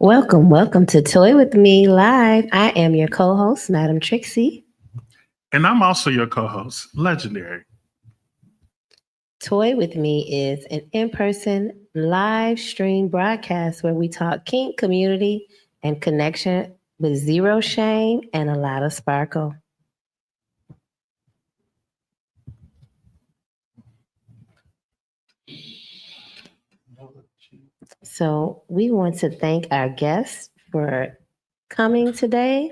Welcome to Toy with Me Live. I am your co host, Madam Trixie. And I'm also your co host, Legendary. Toy with Me is an in person live stream broadcast where we talk kink community and connection with zero shame and a lot of sparkle. So, we want to thank our guests for coming today.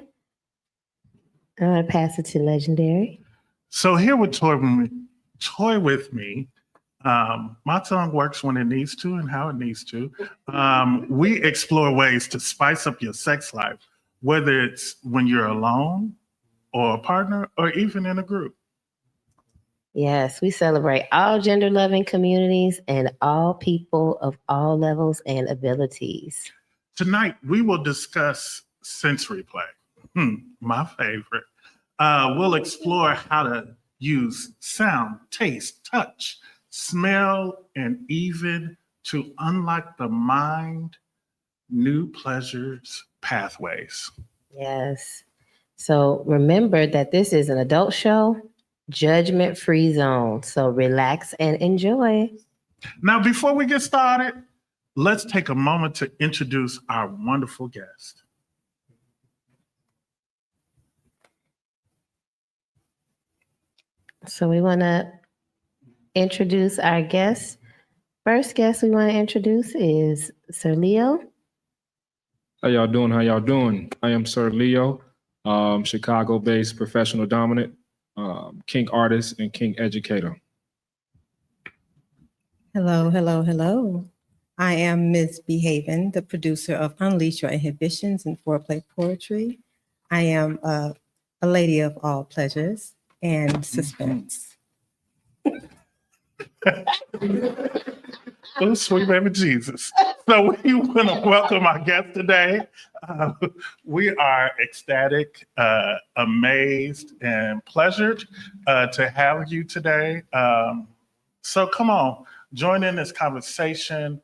I'm going to pass it to Legendary. So here with Toy with Me, my tongue works when it needs to and how it needs to. We explore ways to spice up your sex life, whether it's when you're alone or a partner or even in a group. Yes, we celebrate all gender loving communities and all people of all levels and abilities. Tonight, we will discuss sensory play, my favorite. We'll explore how to use sound, taste, touch, smell, and even to unlock the mind, new pleasures, pathways. Yes. So remember that this is an adult show, judgment free zone. So relax and enjoy. Now, before we get started, let's take a moment to introduce our wonderful guest. So we want to introduce our guest. First guest we want to introduce is Sir Leo. How y'all doing? How y'all doing? I am Sir Leo, Chicago-based professional dominant, kink artist, and kink educator. Hello. I am Ms. Behaven, the producer of Unleash Your Inhibitions and Foreplay Poetry. I am a lady of all pleasures and suspense. Oh, sweet baby Jesus. So we want to welcome our guest today. We are ecstatic, amazed, and pleasured to have you today. So come on, join in this conversation.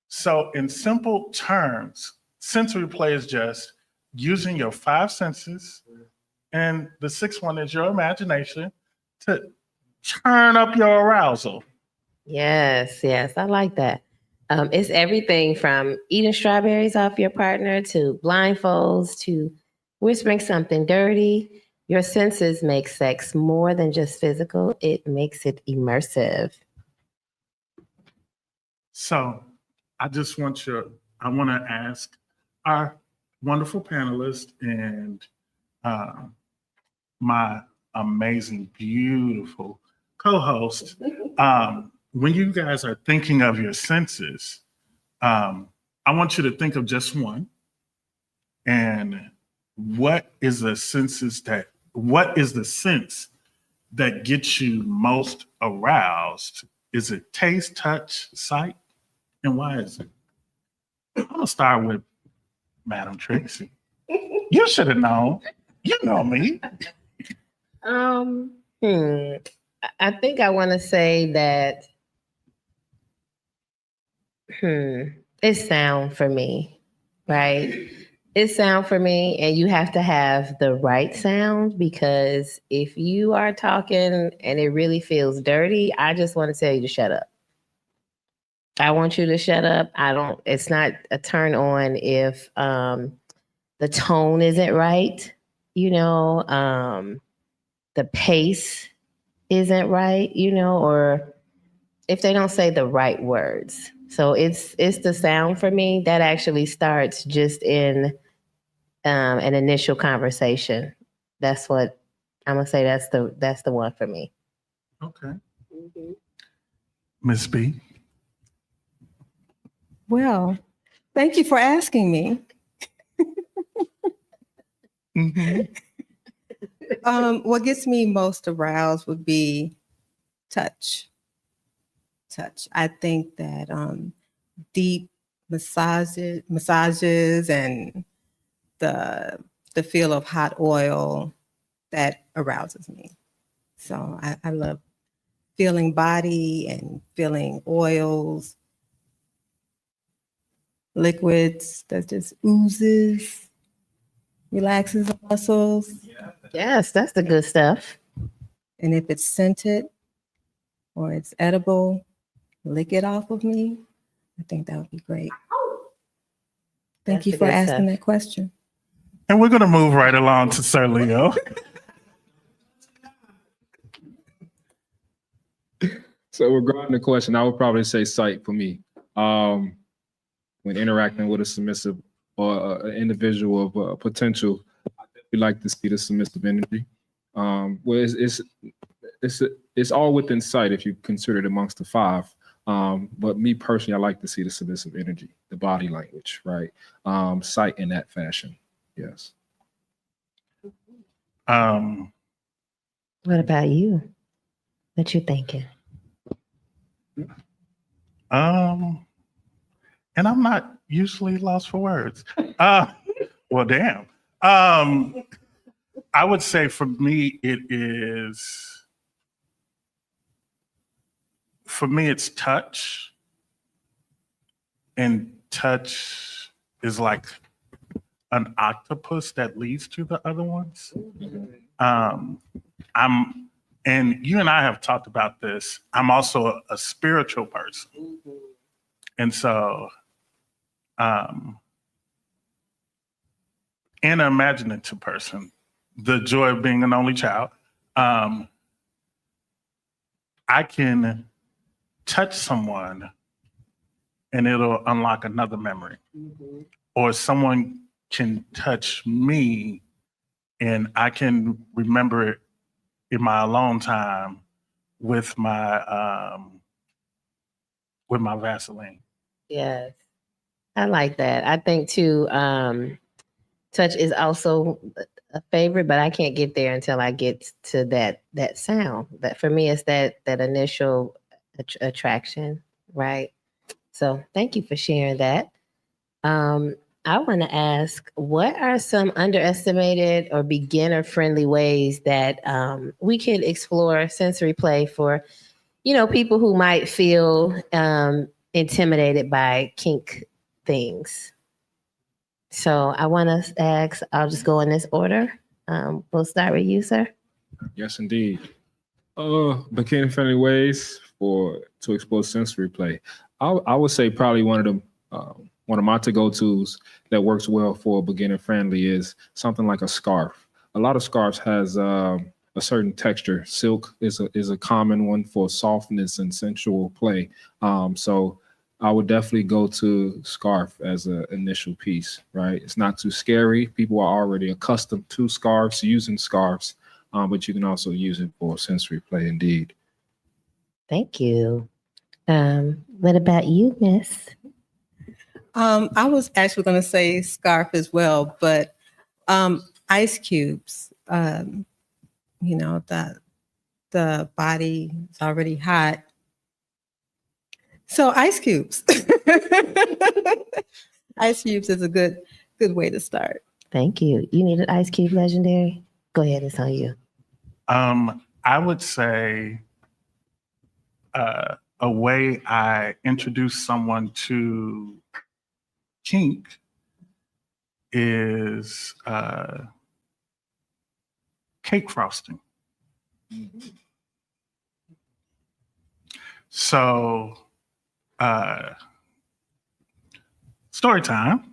So in simple terms, sensory play is just using your five senses, and the sixth one is your imagination to turn up your arousal. Yes, I like that. It's everything from eating strawberries off your partner to blindfolds to whispering something dirty. Your senses make sex more than just physical, it makes it immersive. So I want to ask our wonderful panelists and my amazing, beautiful co-host, when you guys are thinking of your senses, I want you to think of just one. And what is the sense that gets you most aroused? Is it taste, touch, sight? And why is it? I'm gonna start with Madam Trixie. You should have known. You know me. Um, hmm. I think I want to say that it's sound for me, right? It's sound for me, and you have to have the right sound because if you are talking and it really feels dirty, I just want to tell you to shut up. I want you to shut up. It's not a turn on if the tone isn't right, the pace isn't right, or if they don't say the right words. So it's the sound for me that actually starts just in an initial conversation. That's what I'm gonna say. That's the one for me. Okay. Miss B. Well, thank you for asking me. What gets me most aroused would be touch. I think that deep massages and the feel of hot oil, that arouses me. So I love feeling body and feeling oils. liquids that just oozes, relaxes the muscles. Yes, that's the good stuff. And if it's scented or it's edible, lick it off of me. I think that would be great. Thank That's you the for good asking stuff. that question. And we're going to move right along to Sir Leo. So regarding the question, I would probably say sight for me. When interacting with a submissive or an individual of potential, we like to see the submissive energy. Well, it's all within sight if you consider it amongst the five. But me personally, I like to see the submissive energy, the body language, right? Sight in that fashion. Yes. What about you? What you thinking? And I'm not usually lost for words. Well, damn. I would say for me, it's touch. And touch is like an octopus that leads to the other ones. And you and I have talked about this. I'm also a spiritual person. And so, and an imaginative person, the joy of being an only child, I can touch someone and it'll unlock another memory. Or someone can touch me and I can remember it in my alone time with my Vaseline. Yes, I like that. I think too, touch is also a favorite, but I can't get there until I get to that sound. That for me is that initial attraction, right? So thank you for sharing that. I want to ask, what are some underestimated or beginner friendly ways that we could explore sensory play for, people who might feel intimidated by kink things? So I want to ask, I'll just go in this order. We'll start with you, sir. Yes, indeed. Beginner friendly ways to explore sensory play. I would say probably one of my to-go-tos that works well for beginner friendly is something like a scarf. A lot of scarves has a certain texture. Silk is a common one for softness and sensual play. So I would definitely go to scarf as an initial piece, right? It's not too scary. People are already accustomed to scarves, using scarves, but you can also use it for sensory play indeed. Thank you. What about you, Miss? I was actually going to say scarf as well, but ice cubes. The body is already hot, so ice cubes. Ice cubes is a good way to start. Thank you. You need an ice cube, legendary? Go ahead, it's on you. I would say a way I introduce someone to kink is cake frosting. So, story time,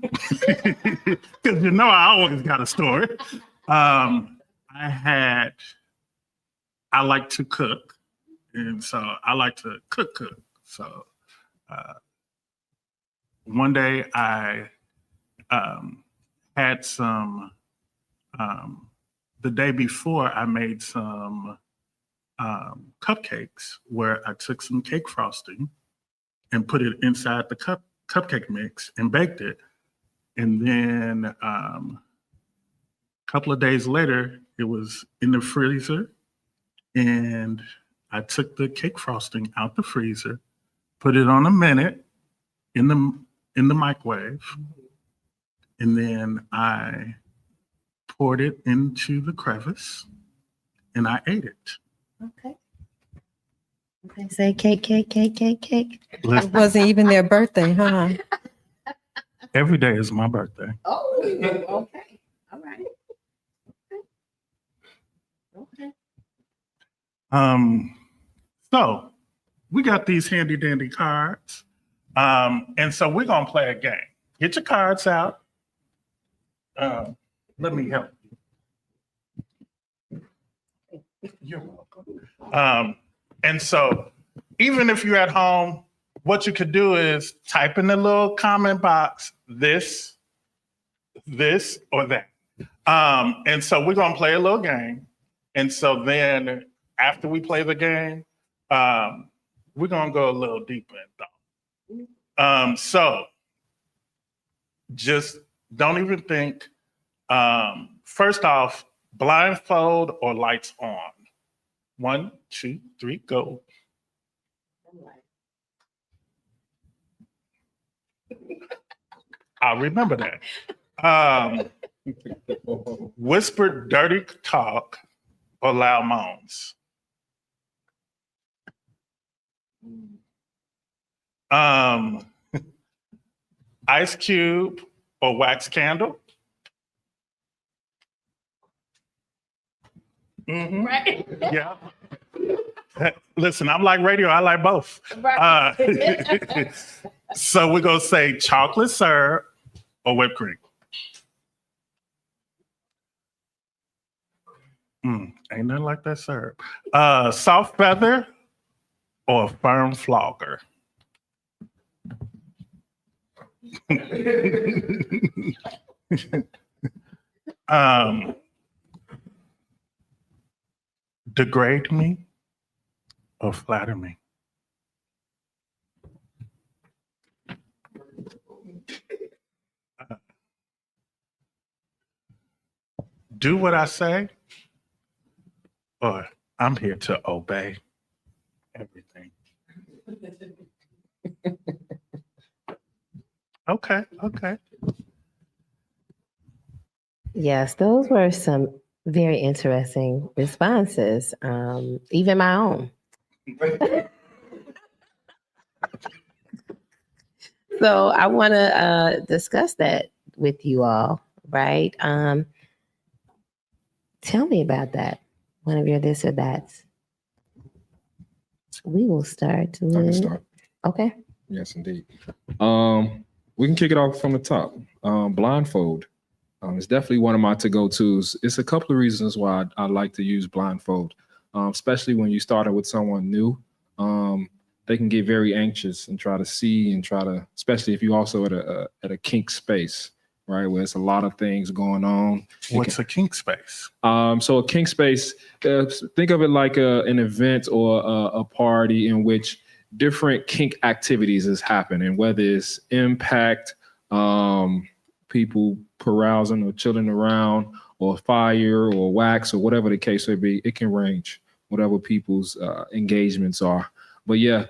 because I always got a story. I like to cook, and so I like to cook. So one day I had some, the day before I made some cupcakes where I took some cake frosting and put it inside the cupcake mix and baked it. And then a couple of days later, it was in the freezer. And I took the cake frosting out the freezer, put it on a minute in the microwave. And then I poured it into the crevice and I ate it. Okay. They say cake. It wasn't even their birthday, huh? Every day is my birthday. Oh, okay. All right. Okay. So we got these handy dandy cards. And so we're gonna play a game. Get your cards out. Let me help you. You're welcome. And so even if you're at home, what you could do is type in the little comment box, this, or that. And so we're gonna play a little game. And so then after we play the game, we're gonna go a little deeper in thought. So just don't even think. First off, blindfold or lights on. 1, 2, 3, go. I'll remember that. Whispered dirty talk or loud moans. Ice cube or wax candle. Mhm. Right. Yeah. Listen, I'm like radio. I like both. Right. So we're going to say chocolate syrup or whipped cream. Ain't nothing like that syrup. Soft feather or firm flogger. Degrade me or flatter me. Do what I say, or I'm here to obey everything. Okay. Yes, those were some very interesting responses, even my own. So I want to discuss that with you all, right? Tell me about that. One of your this or that's. We will start I with. can start. Okay. Yes, indeed. We can kick it off from the top. Blindfold. It's definitely one of my to-go tos. It's a couple of reasons why I like to use blindfold, especially when you started with someone new. They can get very anxious and try to see and especially if you also at a kink space, right, where it's a lot of things going on. What's a kink space? So a kink space, think of it like an event or a party in which different kink activities is happening, whether it's impact, people carousing or chilling around, or fire or wax or whatever the case may be. It can range, whatever people's engagements are. But yeah,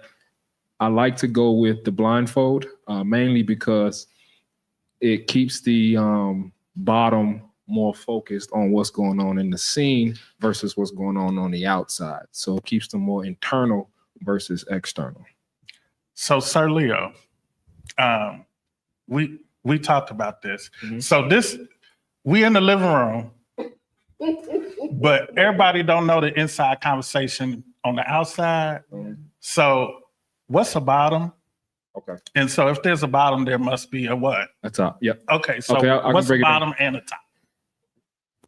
I like to go with the blindfold, mainly because it keeps the bottom more focused on what's going on in the scene versus what's going on the outside. So it keeps them more internal versus external. So, Sir Leo, we talked about this. Mhm. So we in the living room, but everybody don't know the inside conversation on the outside. So what's a bottom? Okay. And so if there's a bottom, there must be a what? A top. Yep. Okay. So Okay, I can what's a break it down. bottom and a top?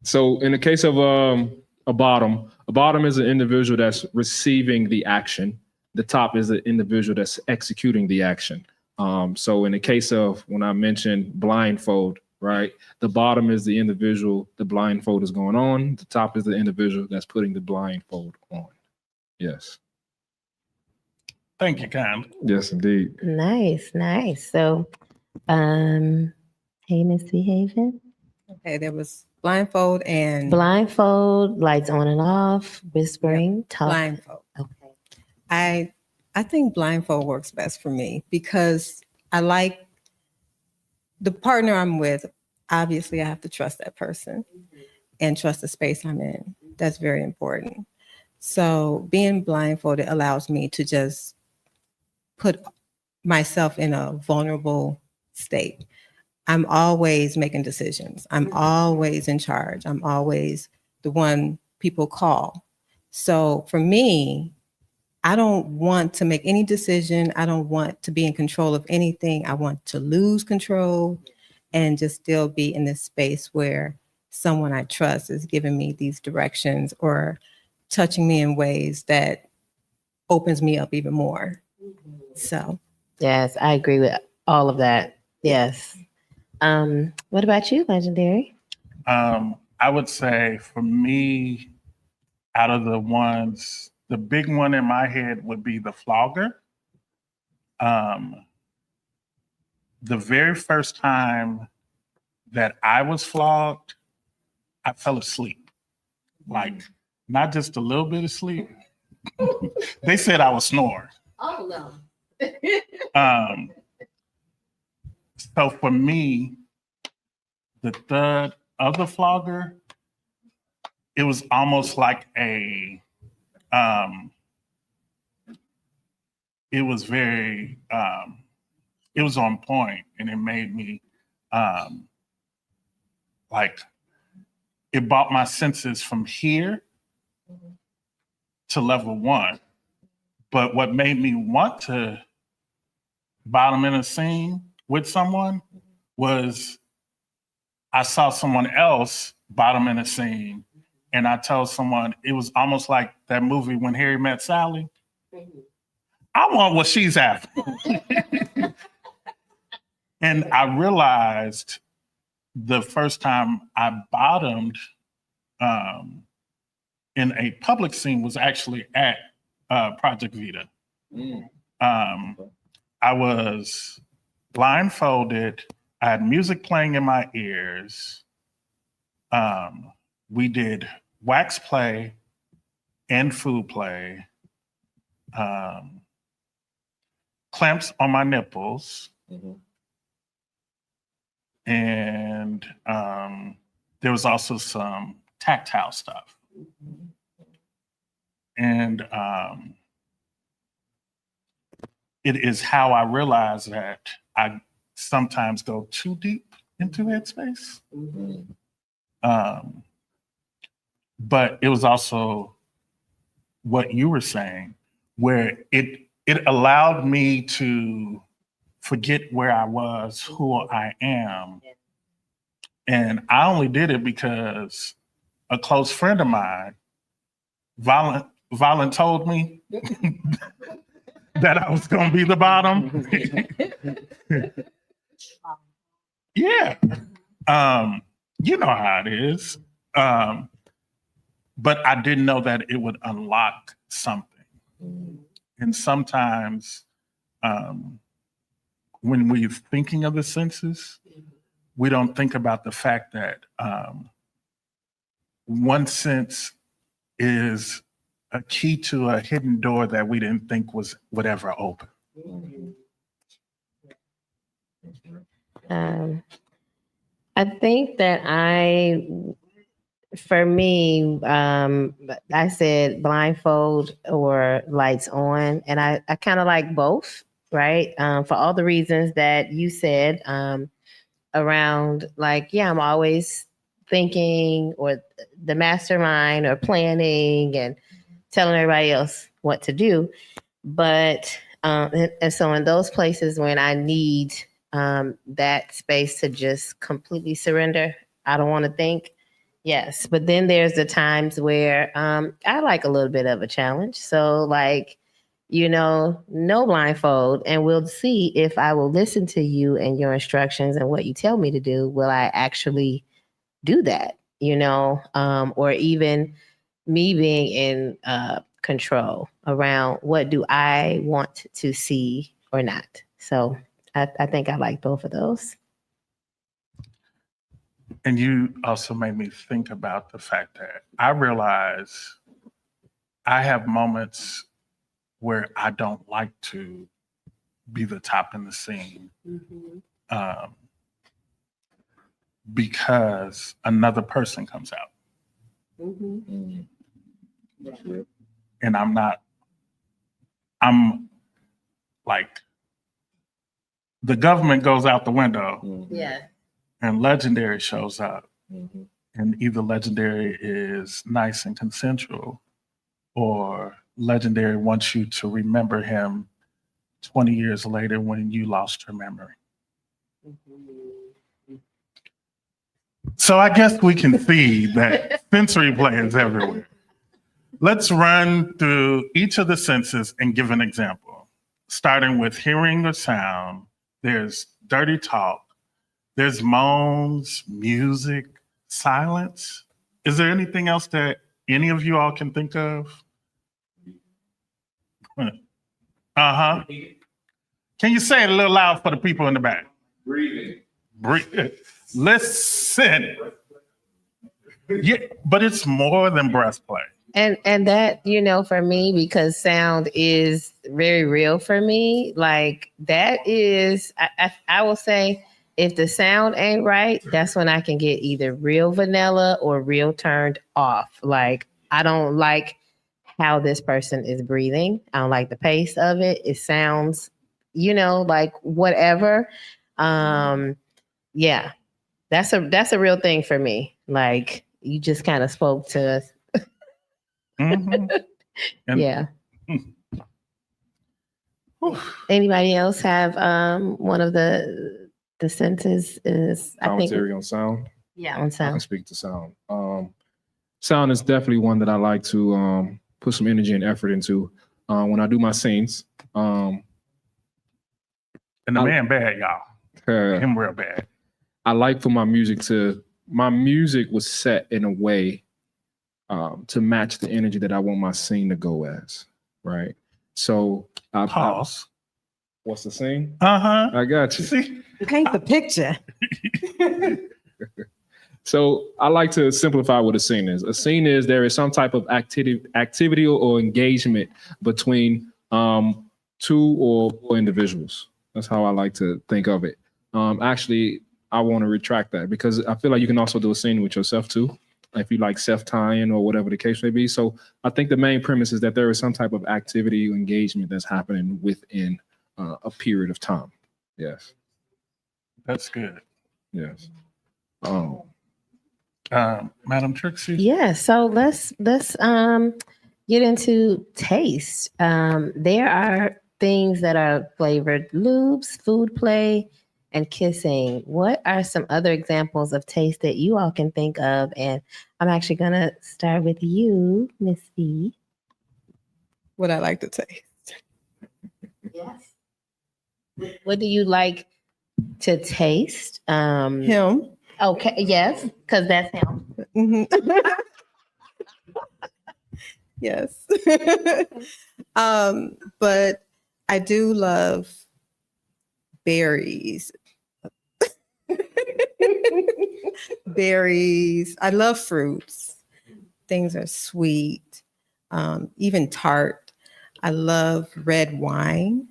So in the case of a bottom is an individual that's receiving the action. The top is an individual that's executing the action. So in the case of when I mentioned blindfold, right, the bottom is the individual the blindfold is going on. The top is the individual that's putting the blindfold on. Yes. Thank you, kindly. Yes, indeed. Nice. So, hey, Miss Behaving. Okay, there was blindfold and Blindfold, lights on and off, whispering, talk. blindfold. Okay. I think blindfold works best for me because I like the partner I'm with. Obviously, I have to trust that person and trust the space I'm in. That's very important. So being blindfolded allows me to just put myself in a vulnerable state. I'm always making decisions. I'm always in charge. I'm always the one people call. So for me, I don't want to make any decision. I don't want to be in control of anything. I want to lose control and just still be in this space where someone I trust is giving me these directions or touching me in ways that opens me up even more. So Yes, I agree with all of that. Yes. What about you, Legendary? I would say for me, out of the ones, the big one in my head would be the flogger. The very first time that I was flogged, I fell asleep. Like, not just a little bit of sleep. They said I was snoring. Oh no. So for me, the thud of the flogger, it was almost like it was very, it was on point, and it made me like, it brought my senses from here to level one. But what made me want to bottom in a scene with someone was I saw someone else bottom in a scene, and I told someone, it was almost like that movie When Harry Met Sally. I want what she's after. And I realized the first time I bottomed in a public scene was actually at Project Vita. I was blindfolded. I had music playing in my ears. We did wax play and food play. Clamps on my nipples. And there was also some tactile stuff. And it is how I realized that I sometimes go too deep into headspace. But it was also what you were saying, where it allowed me to forget where I was, who I am. And I only did it because a close friend of mine, Violent told me that I was going to be the bottom. Yeah. You know how it is. But I didn't know that it would unlock something. And sometimes when we're thinking of the senses, we don't think about the fact that one sense is a key to a hidden door that we didn't think would ever open. I think that for me, I said blindfold or lights on, and I kind of like both, right? For all the reasons that you said around, like, yeah, I'm always thinking or the mastermind or planning and telling everybody else what to do. But and so in those places when I need that space to just completely surrender, I don't want to think. Yes, but then there's the times where I like a little bit of a challenge. So like, no blindfold, and we'll see if I will listen to you and your instructions and what you tell me to do. Will I actually do that? Or even me being in control around what do I want to see or not. So I think I like both of those. And you also made me think about the fact that I realize I have moments where I don't like to be the top in the scene because another person comes out. And I'm like, the government goes out the window. Yeah. and legendary shows up, Mhm. and either legendary is nice and consensual, or legendary wants you to remember him 20 years later when you lost your memory. So I guess we can see that sensory play is everywhere. Let's run through each of the senses and give an example. Starting with hearing or sound, there's dirty talk, there's moans, music, silence. Is there anything else that any of you all can think of? Uh-huh. Can you say it a little loud for the people in the back? Breathing. Breathe. Listen. Yeah, but it's more than breath play. And that, for me, because sound is very real for me, like that is, I will say, if the sound ain't right, that's when I can get either real vanilla or real turned off. Like, I don't like how this person is breathing. I don't like the pace of it. It sounds, like whatever. Yeah, that's a real thing for me. Like, you just kind of spoke to us. Mhm. And- Yeah. Anybody else have one of the senses is I think Commentary on sound. yeah, on I can sound. speak to sound. Sound is definitely one that I like to put some energy and effort into when I do my scenes. And the man bad, y'all. Him real bad. I like for my music was set in a way to match the energy that I want my scene to go as, right? So Pause. What's the scene? Uh-huh. I got you. See? Paint the picture. So I like to simplify what a scene is. A scene is there is some type of activity or engagement between two or more individuals. That's how I like to think of it. Actually, I want to retract that because I feel like you can also do a scene with yourself too, if you like self-tying or whatever the case may be. So I think the main premise is that there is some type of activity or engagement that's happening within a period of time. Yes. That's good. Yes. Madam Trixie? Yeah, so let's get into taste. There are things that are flavored lubes, food play, and kissing. What are some other examples of taste that you all can think of? And I'm actually gonna start with you, Miss V. What I like to taste. Yes. What do you like to taste? Him. Okay, yes, because that's him. Mhm. Yes. But I do love berries. Berries. I love fruits. Things are sweet, even tart. I love red wine.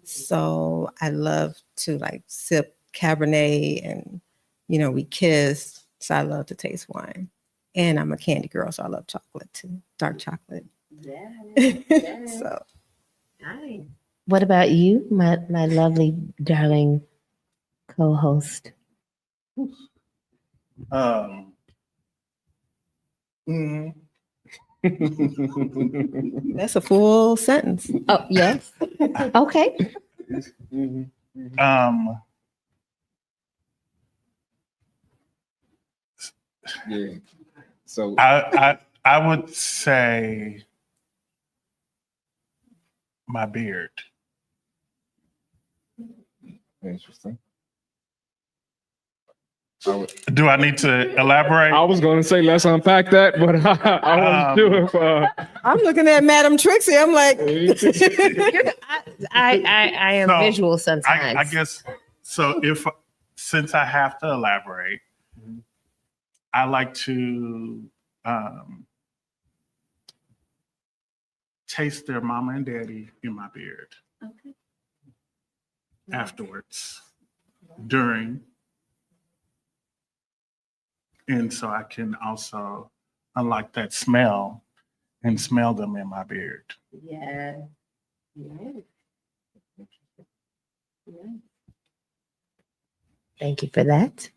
So I love to sip Cabernet and, we kiss. So I love to taste wine. And I'm a candy girl, so I love chocolate too, dark chocolate. So Nice. What about you, my lovely darling co-host? that's a full sentence. Oh, yes. Okay. Yeah. So I would say my beard. interesting. Do I need to elaborate? I was going to say let's unpack that, but I wasn't sure if. I'm looking at Madam Trixie. I'm like, I am So, visual sometimes. I guess so. Since I have to elaborate, I like to taste their mama and daddy in my beard. Okay. Afterwards, during, and so I can also unlock that smell and smell them in my beard. Yeah. Yeah. Thank you for that.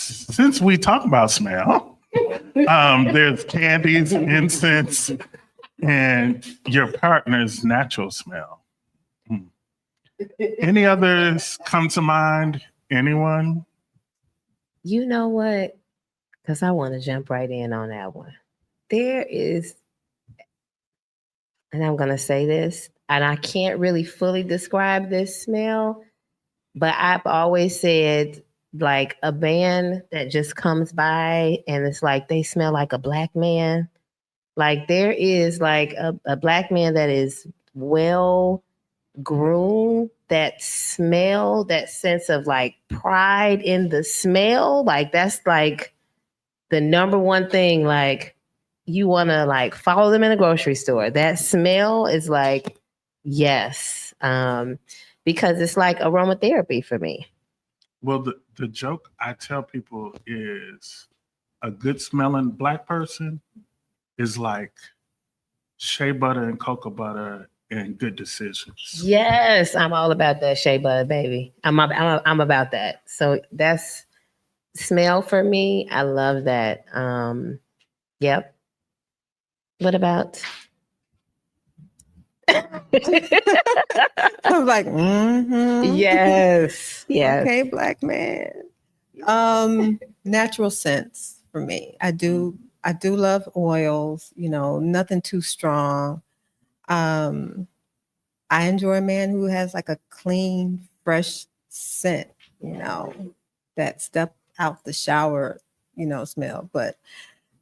since we talk about smell, there's candies, incense, and your partner's natural smell. Any others come to mind? Anyone? You know what? Because I want to jump right in on that one. There is, and I'm going to say this, and I can't really fully describe this smell, but I've always said, like, a man that just comes by and it's like they smell like a black man. Like, there is like a black man that is well groomed, that smell, that sense of like pride in the smell. Like, that's like the number one thing. Like, you want to like follow them in a grocery store. That smell is like, yes. Because it's like aromatherapy for me. Well, the joke I tell people is a good smelling black person is like shea butter and cocoa butter and good decisions. Yes, I'm all about that shea butter, baby. I'm about that. So that's smell for me. I love that. Yep. What about? I was like, Yes. Yes. Okay, black man. Natural scents for me. I do love oils, nothing too strong. I enjoy a man who has like a clean, fresh scent, that step out the shower, smell. But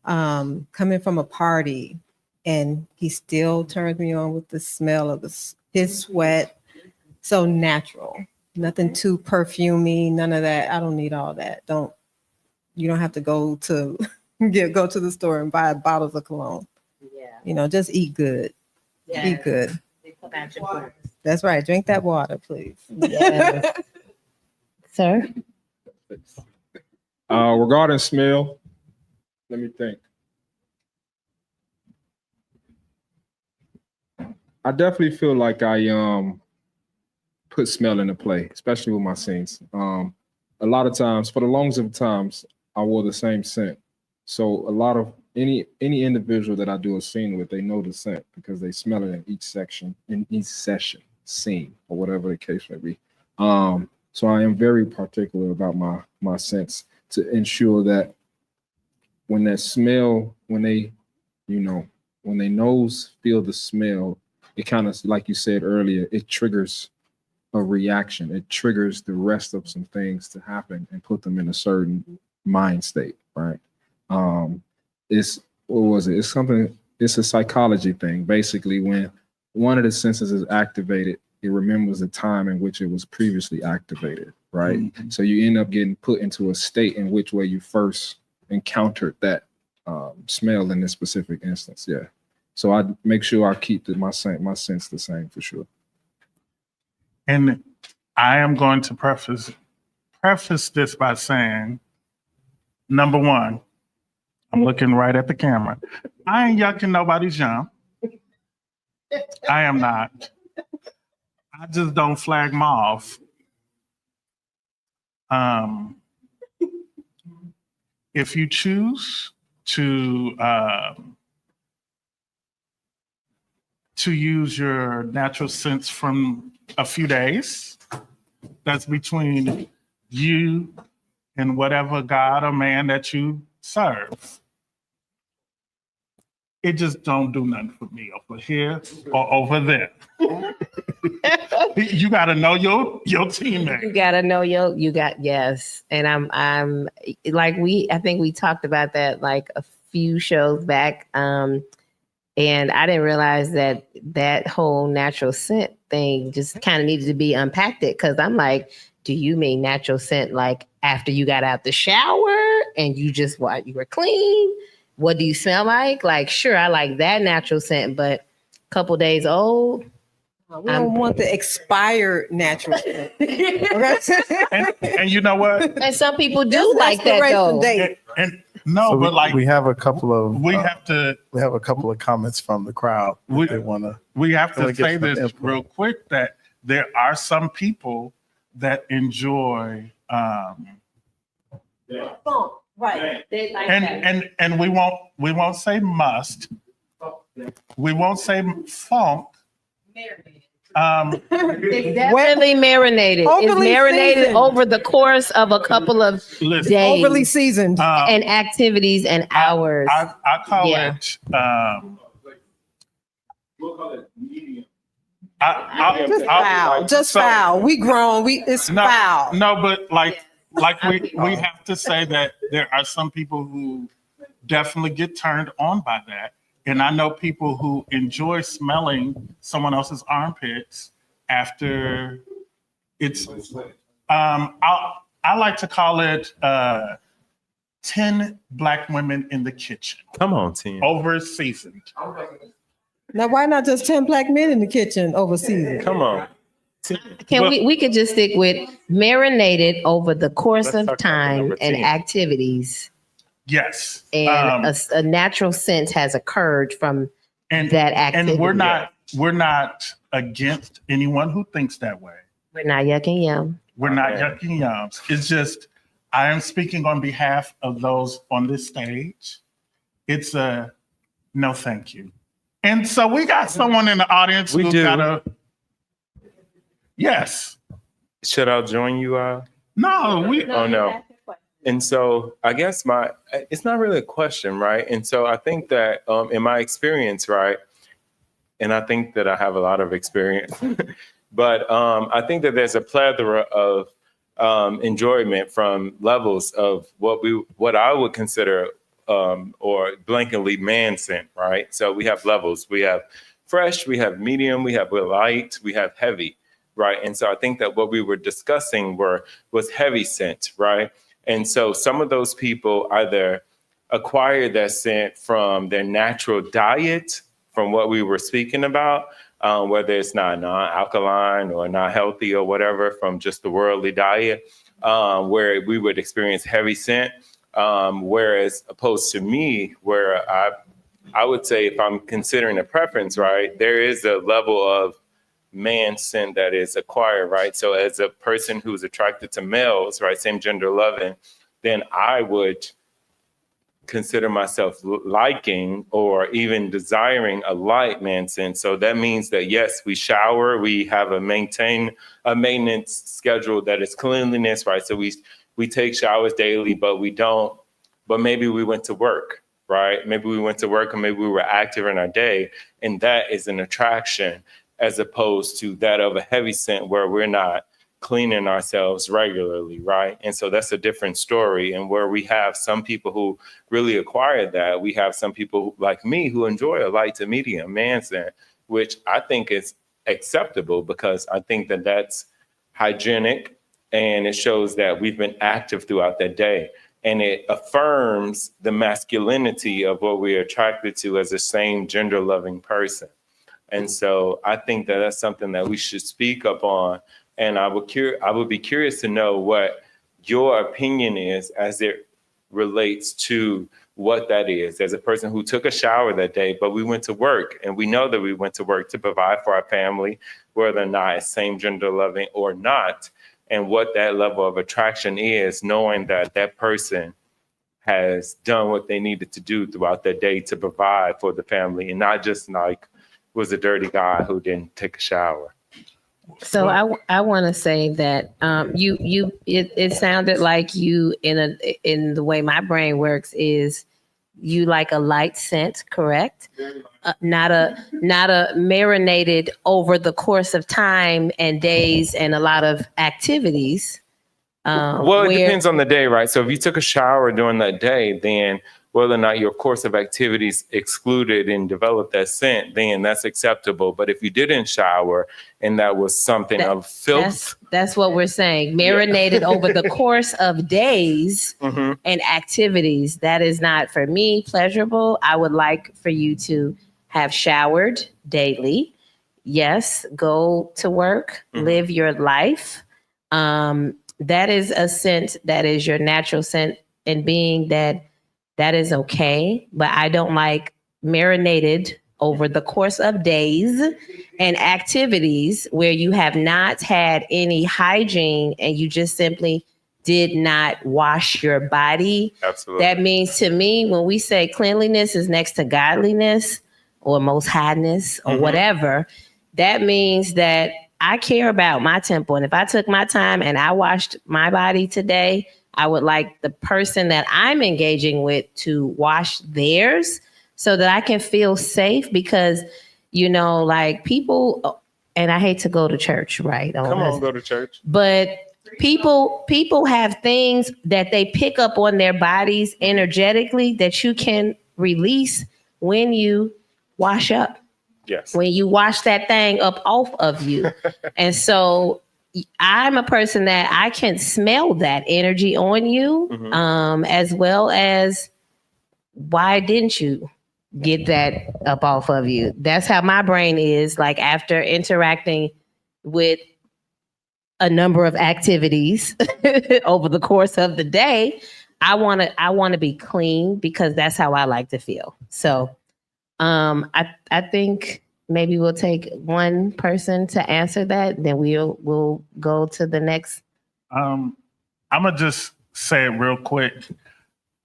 coming from a party and he still turns me on with the smell of his sweat. So natural, nothing too perfumey, none of that. I don't need all that. You don't have to go to the store and buy bottles of cologne. Yeah. Just eat good. Yes. Eat good. That's right. Drink that water, please. Yes. Sir? Regarding smell, let me think. I definitely feel like I put smell into play, especially with my scenes. A lot of times, for the longest of times, I wore the same scent. So a lot of any individual that I do a scene with, they know the scent because they smell it in each session, scene, or whatever the case may be. So I am very particular about my scents to ensure that when that smell, when they nose feel the smell, it kind of, like you said earlier, it triggers a reaction. It triggers the rest of some things to happen and put them in a certain mind state, right? It's a psychology thing. Basically, when one of the senses is activated, it remembers the time in which it was previously activated, right? Mm-hmm. So you end up getting put into a state in which way you first encountered that smell in this specific instance. Yeah. So I make sure I keep my sense the same for sure. And I am going to preface this by saying, number one, I'm looking right at the camera. I ain't yucking nobody's yum. I am not. I just don't flag them off. If you choose to use your natural sense from a few days, that's between you and whatever God or man that you serve. It just don't do nothing for me over here or over there. You got to know your teammate. You got to know yes. And I'm like, I think we talked about that like a few shows back. And I didn't realize that whole natural scent thing just kind of needed to be unpacked it. Cause I'm like, do you mean natural scent like after you got out the shower and you were clean? What do you smell like? Like, sure, I like that natural scent, but a couple days old. We don't want the expired natural scent. and you know what? And some people do like that though. But like we have a couple of we have a couple of comments from the crowd. We have to say this real quick that there are some people that enjoy Right. They like that. And we won't say must. We won't say funk. It's definitely marinated. It's Overly marinated seasoned. over the course of a couple of Listen, days Overly seasoned. and activities and hours. I call Yeah. it. We'll call it medium. Just foul. Just foul. We grown. It's foul. No, but like we have to say that there are some people who definitely get turned on by that. And I know people who enjoy smelling someone else's armpits after it's I like to call it 10 black women in the kitchen. Come on, team. Over seasoned. Now, why not just 10 black men in the kitchen overseas? Come on. Can we could just stick with marinated over the course Let's of talk about time number and 10. activities, Yes. and a natural sense has occurred from that activity. And we're not against anyone who thinks that way. We're not yucking yum. We're not Okay. yucking yums. It's just I am speaking on behalf of those on this stage. It's a no, thank you. And so we got someone in the audience We who do. got a yes. Should I join you? No, we Oh, no. And so I guess it's not really a question, right? And so I think that in my experience, right, and I think that I have a lot of experience, but I think that there's a plethora of enjoyment from levels of what I would consider or blanketly man scent, right? So we have levels. We have fresh, we have medium, we have light, we have heavy, right? And so I think that what we were discussing was heavy scent, right? And so some of those people either acquired that scent from their natural diet, from what we were speaking about, whether it's not non-alkaline or not healthy or whatever, from just the worldly diet, where we would experience heavy scent. Whereas opposed to me, where I would say if I'm considering a preference, right, there is a level of man scent that is acquired, right? So as a person who's attracted to males, right, same gender loving, then I would consider myself liking or even desiring a light man scent. So that means that yes, we shower, we have a maintenance schedule that is cleanliness, right? So we take showers daily, but maybe we went to work, right? Maybe we went to work, or maybe we were active in our day, and that is an attraction, as opposed to that of a heavy scent where we're not cleaning ourselves regularly, right? And so that's a different story. And where we have some people who really acquire that, we have some people like me who enjoy a light to medium man scent, which I think is acceptable because I think that that's hygienic and it shows that we've been active throughout the day. And it affirms the masculinity of what we're attracted to as the same gender loving person. And so I think that that's something that we should speak up on. And I would be curious to know what your opinion is as it relates to what that is. As a person who took a shower that day, but we went to work, and we know that we went to work to provide for our family, whether or not it's same gender loving or not, and what that level of attraction is, knowing that that person has done what they needed to do throughout their day to provide for the family, and not just like was a dirty guy who didn't take a shower. So I want to say that it sounded like you in the way my brain works is you like a light scent, correct? Not a marinated over the course of time and days and a lot of activities. Well, it depends on the day, right? So if you took a shower during that day, then whether or not your course of activities excluded and developed that scent, then that's acceptable. But if you didn't shower and that was something of filth. That's what we're saying. Marinated over the course of days and activities. That is not, for me, pleasurable. I would like for you to have showered daily. Yes, go to work, live your life. That is a scent that is your natural scent, and being that is okay, but I don't like marinated over the course of days and activities where you have not had any hygiene and you just simply did not wash your body. Absolutely. That means to me, when we say cleanliness is next to godliness or most highness or whatever, that means that I care about my temple. And if I took my time and I washed my body today, I would like the person that I'm engaging with to wash theirs so that I can feel safe because, you know, like people, and I hate to go to church, right? Come on, go to church. But people have things that they pick up on their bodies energetically that you can release when you wash up. Yes. When you wash that thing up off of you. And so I'm a person that I can smell that energy on you, as well as why didn't you get that up off of you? That's how my brain is. Like after interacting with a number of activities over the course of the day, I want to be clean because that's how I like to feel. So I think maybe we'll take one person to answer that, then we'll go to the next. I'm gonna just say it real quick.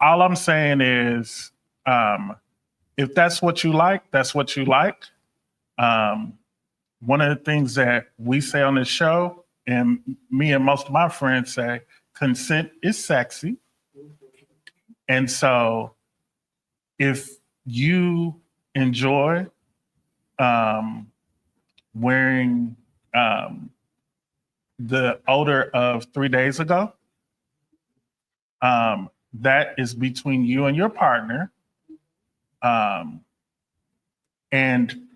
All I'm saying is, if that's what you like, that's what you like. One of the things that we say on this show, and me and most of my friends say, consent is sexy. And so if you enjoy wearing the odor of 3 days ago, that is between you and your partner. And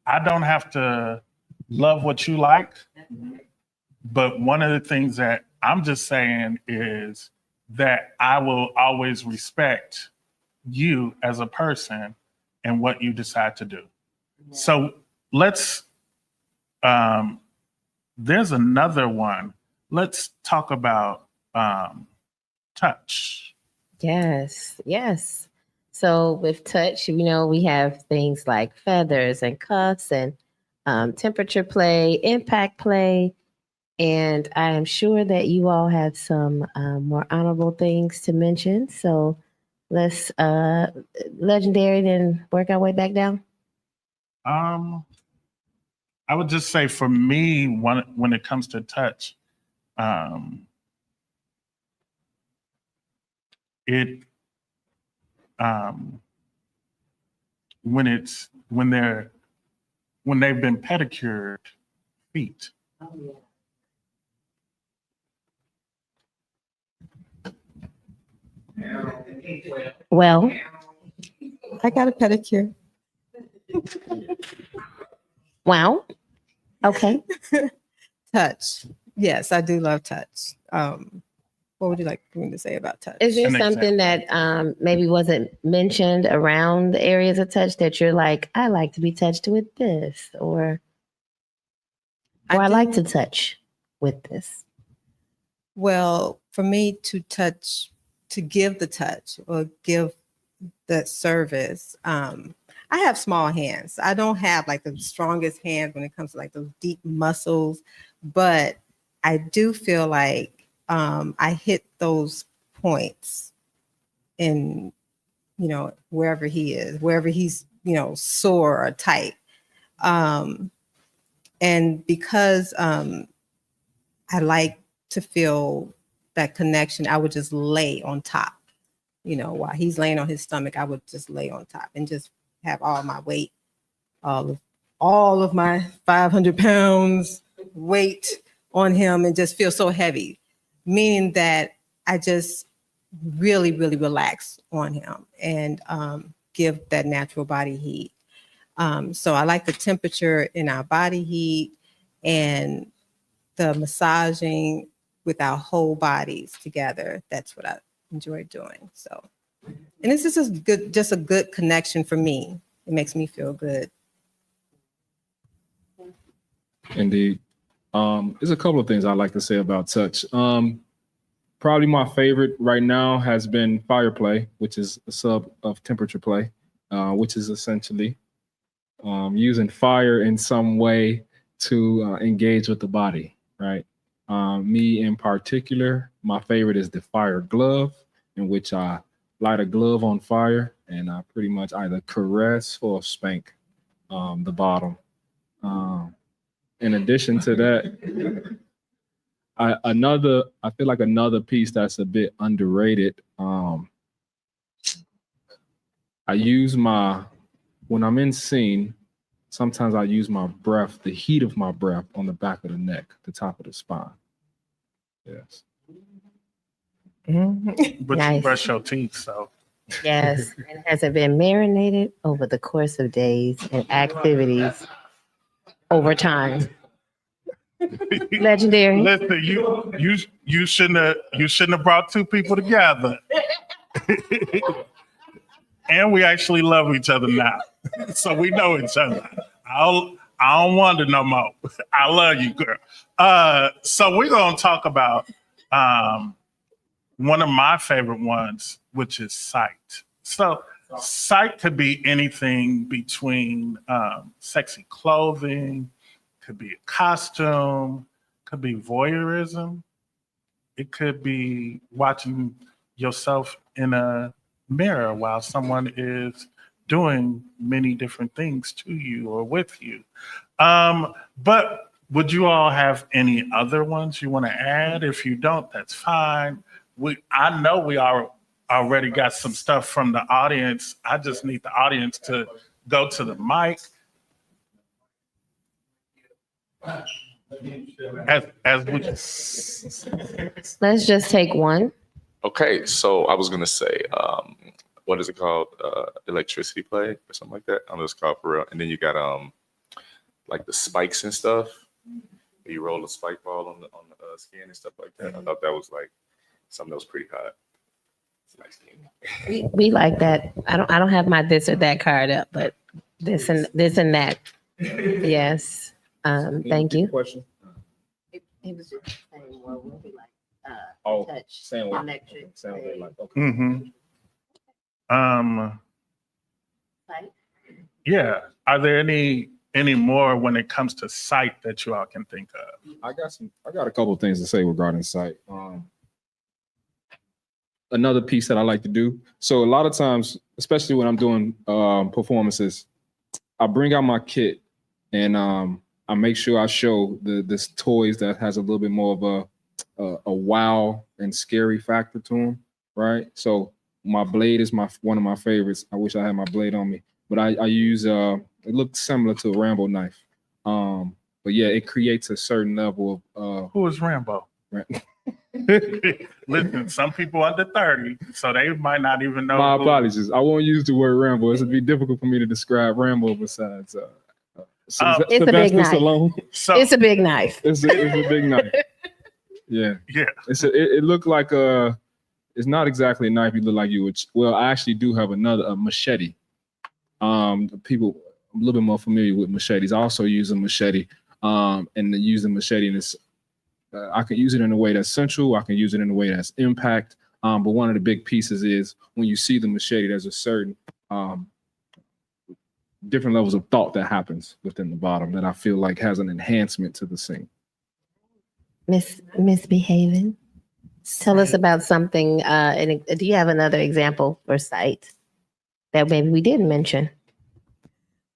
I don't have to love what you like, but one of the things that I'm just saying is that I will always respect you as a person and what you decide to do. So let's, there's another one. Let's talk about touch. Yes. So with touch, you know, we have things like feathers and cuffs and temperature play, impact play. And I am sure that you all have some more honorable things to mention. So let's legendary, then work our way back down. I would just say for me, when it comes to touch, it when they've been pedicured feet. Oh, yeah. Well, I got a pedicure. wow. Okay. Touch. Yes, I do love touch. What would you like me to say about touch? Is there An something that maybe wasn't mentioned around the areas of touch that you're like, I like to be touched with this, or I like to touch with this? Well, for me to touch, to give the touch or give the service, I have small hands. I don't have like the strongest hands when it comes to like those deep muscles, but I do feel like I hit those points in, you know, wherever he is, wherever he's, you know, sore or tight. And because I like to feel that connection, I would just lay on top. You know, while he's laying on his stomach, I would just lay on top and just have all my weight, all of my 500 pounds weight on him and just feel so heavy, meaning that I just really, really relax on him and give that natural body heat. So I like the temperature in our body heat and the massaging with our whole bodies together. That's what I enjoy doing. So, and this is just a good connection for me. It makes me feel good. Indeed. There's a couple of things I'd like to say about touch. Probably my favorite right now has been fire play, which is a sub of temperature play, which is essentially using fire in some way to engage with the body, right? Me in particular, my favorite is the fire glove, in which I light a glove on fire and I pretty much either caress or spank the bottom. In addition to that, I feel like another piece that's a bit underrated. I use when I'm in scene, sometimes I use my breath, the heat of my breath on the back of the neck, the top of the spine. Yes. But Nice. you brush your teeth, so. Yes, and has it been marinated over the course of days and activities over time? Legendary. Listen, you shouldn't have brought two people together. And we actually love each other now, so we know each other. I don't wonder no more. I love you, girl. So we're gonna talk about one of my favorite ones, which is sight. So sight could be anything between sexy clothing, could be a costume, could be voyeurism. It could be watching yourself in a mirror while someone is doing many different things to you or with you. But would you all have any other ones you want to add? If you don't, that's fine. I know we already got some stuff from the audience. I just need the audience to go to the mic. As we Let's just take one. Okay, so I was gonna say, what is it called? Electricity play or something like that. I don't know what it's called for real. And then you got like the spikes and stuff. You roll a spike ball on the skin and stuff like that. I thought that was like something that was pretty hot. It's a nice thing. We like that. I don't have my this or that card up, but this and that. Yes. Thank you. Question. He was just saying, well, we'll be like touch Sound electric. like okay. Yeah. Are there any more when it comes to sight that you all can think of? I got a couple of things to say regarding sight. Another piece that I like to do. So a lot of times, especially when I'm doing performances, I bring out my kit and I make sure I show this toys that has a little bit more of a wow and scary factor to them, right? So my blade is one of my favorites. I wish I had my blade on me, but I use it looks similar to a Rambo knife. But yeah, it creates a certain level of Who is Rambo? Listen, some people under 30, so they might not even know. My apologies. I won't use the word Rambo. It's be difficult for me to describe Rambo besides It's a big knife. Stallone. So, It's a big knife. It's a big knife. Yeah. yeah. It looked like it's not exactly a knife you look like you would. Well, I actually do have a machete. People a little bit more familiar with machetes. I also use a machete. And use the machete in this. I can use it in a way that's sensual. I can use it in a way that's impact. But one of the big pieces is when you see the machete, there's a certain different levels of thought that happens within the bottom that I feel like has an enhancement to the scene. Misbehaving. Tell us about something. And do you have another example for sight that maybe we didn't mention?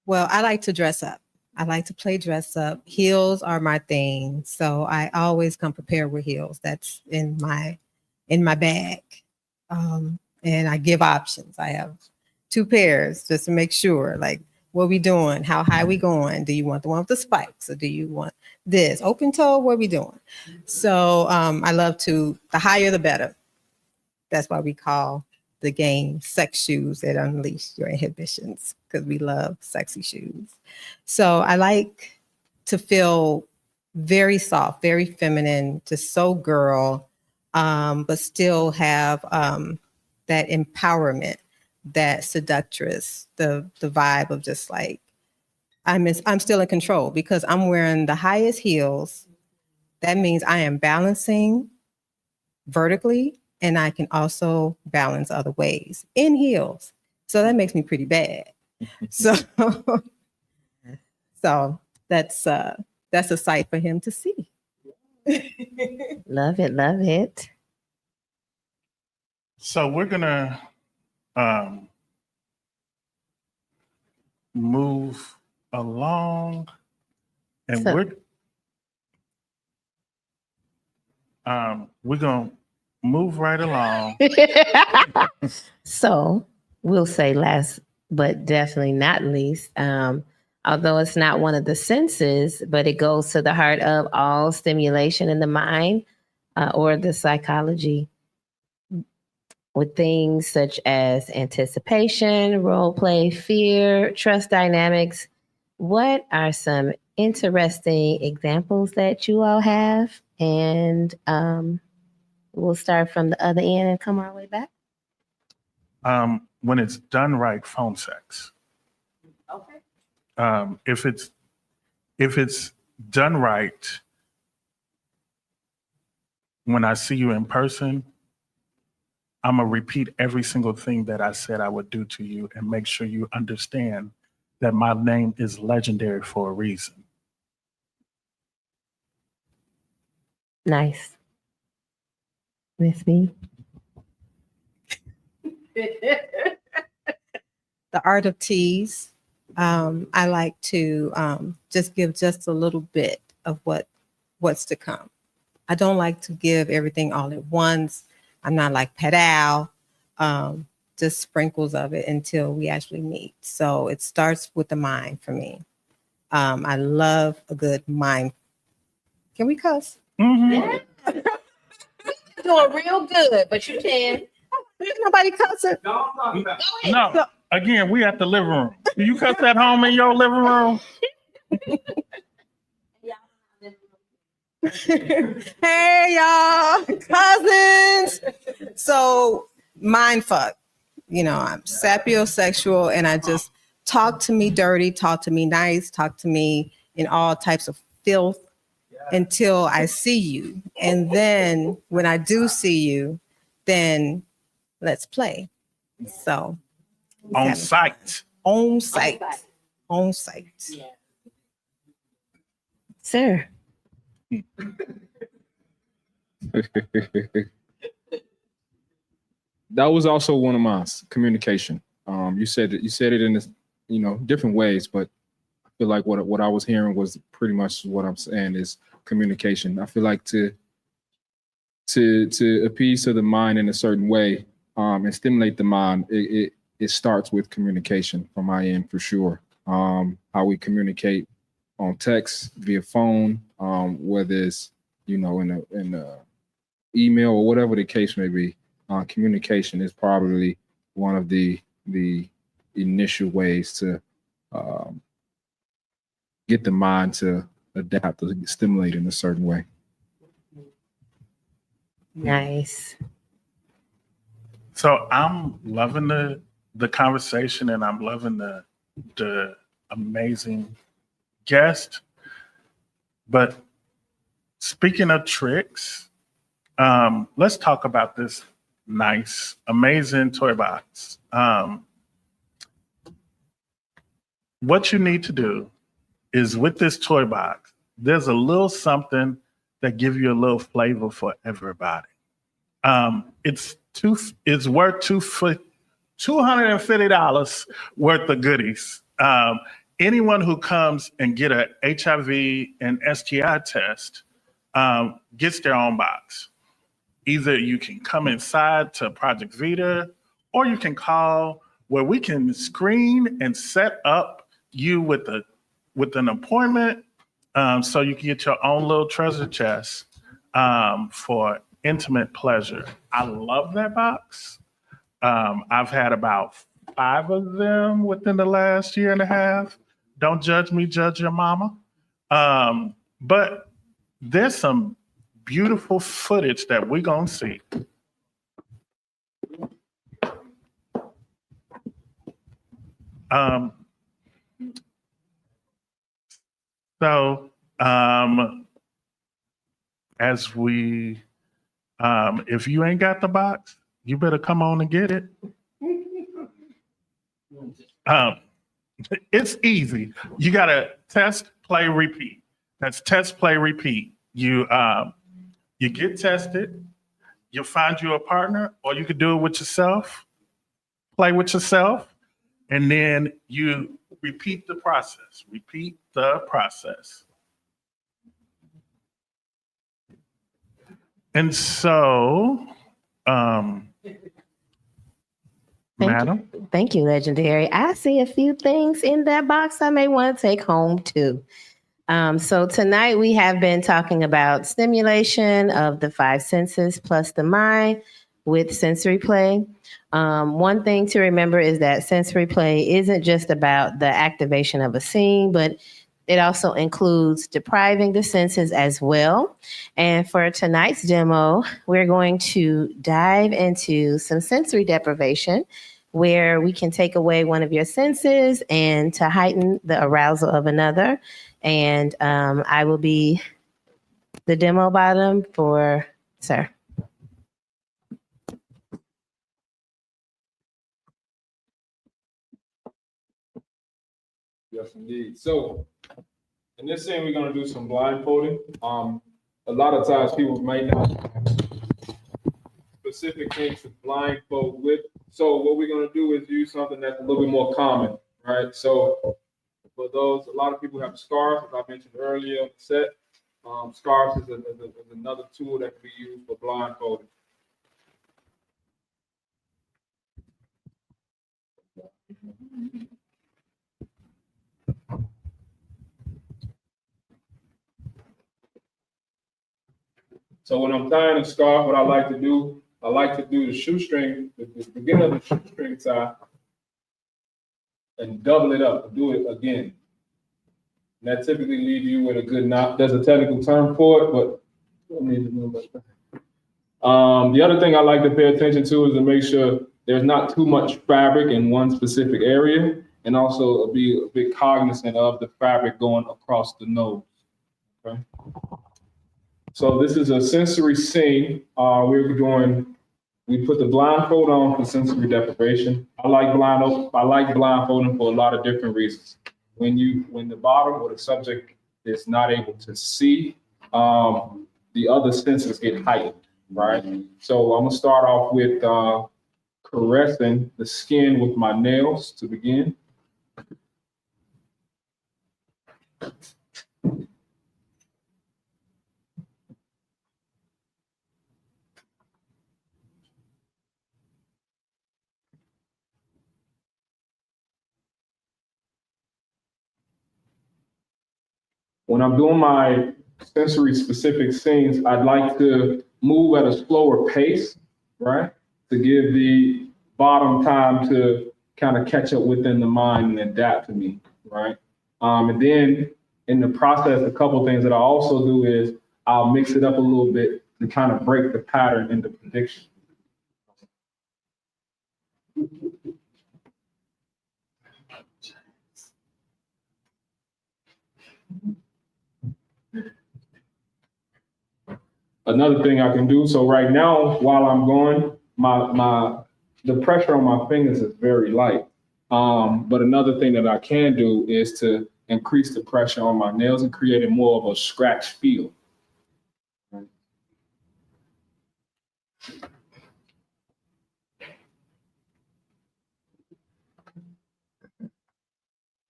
Well, I like to dress up. I like to play dress up. Heels are my thing. So I always come prepared with heels. That's in my bag. And I give options. I have 2 pairs just to make sure, like, what we doing? How high we going? Do you want the one with the spikes or do you want this? Open toe, what we doing? So I love the higher the better. That's why we call the game Sex Shoes that Unleash Your Inhibitions, because we love sexy shoes. So I like to feel very soft, very feminine, just so girl, but still have that empowerment, that seductress, the vibe of just like, I'm still in control because I'm wearing the highest heels. That means I am balancing vertically and I can also balance other ways in heels. So that makes me pretty bad. So that's a sight for him to see. Love it, love it. So we're gonna move along, and So- we're gonna move right along. So we'll say last, but definitely not least. Although it's not one of the senses, but it goes to the heart of all stimulation in the mind or the psychology with things such as anticipation, role play, fear, trust dynamics. What are some interesting examples that you all have? And we'll start from the other end and come our way back. When it's done right, phone sex. Okay. If it's done right, when I see you in person, I'm gonna repeat every single thing that I said I would do to you and make sure you understand that my name is legendary for a reason. Nice. Miss me. The art of tease. I like to just give just a little bit of what's to come. I don't like to give everything all at once. I'm not like Padal, just sprinkles of it until we actually meet. So it starts with the mind for me. I love a good mind. Can we cuss? Mhm. Doing real good, but you can. Nobody cussing. No, again, we at the living room. Do you cuss at home in your living room? Hey y'all, cousins. So mind fuck. You know, I'm sapiosexual and I just talk to me dirty, talk to me nice, talk to me in all types of filth until I see you. And then when I do see you, then let's play. So On site. on site. On site. Sir. That was also one of mine, communication. You said it in this, different ways, but I feel like what I was hearing was pretty much what I'm saying is communication. I feel like to appease to the mind in a certain way and stimulate the mind, it starts with communication from my end for sure. How we communicate on text, via phone, whether it's in a email or whatever the case may be. Communication is probably one of the initial ways to get the mind to adapt or stimulate in a certain way. Nice. So I'm loving the conversation, and I'm loving the amazing guest. But speaking of tricks, let's talk about this nice, amazing toy box. What you need to do is with this toy box, there's a little something that give you a little flavor for everybody. It's worth $250 worth of goodies. Anyone who comes and get a HIV and STI test gets their own box. Either you can come inside to Project Vita, or you can call where we can screen and set up you with an appointment, so you can get your own little treasure chest for intimate pleasure. I love that box. I've had about 5 of them within the last year and a half. Don't judge me, judge your mama. But there's some beautiful footage that we're gonna see. So as we, if you ain't got the box, you better come on and get it. It's easy. You gotta test, play, repeat. That's test, play, repeat. you get tested, you find you a partner, or you could do it with yourself, play with yourself, and then you repeat the process. Repeat the process. And so, madam, Thank you, Legendary. I see a few things in that box I may want to take home too. So tonight we have been talking about stimulation of the five senses plus the mind with sensory play. One thing to remember is that sensory play isn't just about the activation of a scene, but it also includes depriving the senses as well. And for tonight's demo, we're going to dive into some sensory deprivation where we can take away one of your senses and to heighten the arousal of another. And I will be the demo bottom for sir. Yes, indeed. So in this scene, we're going to do some blindfolding. A lot of times people might not have specific things to blindfold with. So what we're going to do is use something that's a little bit more common, right? So for those, a lot of people have scarves, as I mentioned earlier on the set. Scarves is another tool that can be used for blindfolding. So when I'm tying a scarf, what I like to do the shoestring, the beginning of the shoestring tie, and double it up, do it again. And that typically leaves you with a good knot. There's a technical term for it, but the other thing I like to pay attention to is to make sure there's not too much fabric in one specific area, and also be a bit cognizant of the fabric going across the nose. Okay. So this is a sensory scene. We put the blindfold on for sensory deprivation. I like blindfolding for a lot of different reasons. When the bottom or the subject is not able to see, the other senses get heightened, right? So I'm gonna start off with caressing the skin with my nails to begin. When I'm doing my sensory specific scenes, I'd like to move at a slower pace, right? To give the bottom time to kind of catch up within the mind and adapt to me, right? And then in the process, a couple things that I also do is I'll mix it up a little bit to kind of break the pattern into prediction. Another thing I can do, so right now, while I'm going, the pressure on my fingers is very light. But another thing that I can do is to increase the pressure on my nails and create a more of a scratch feel.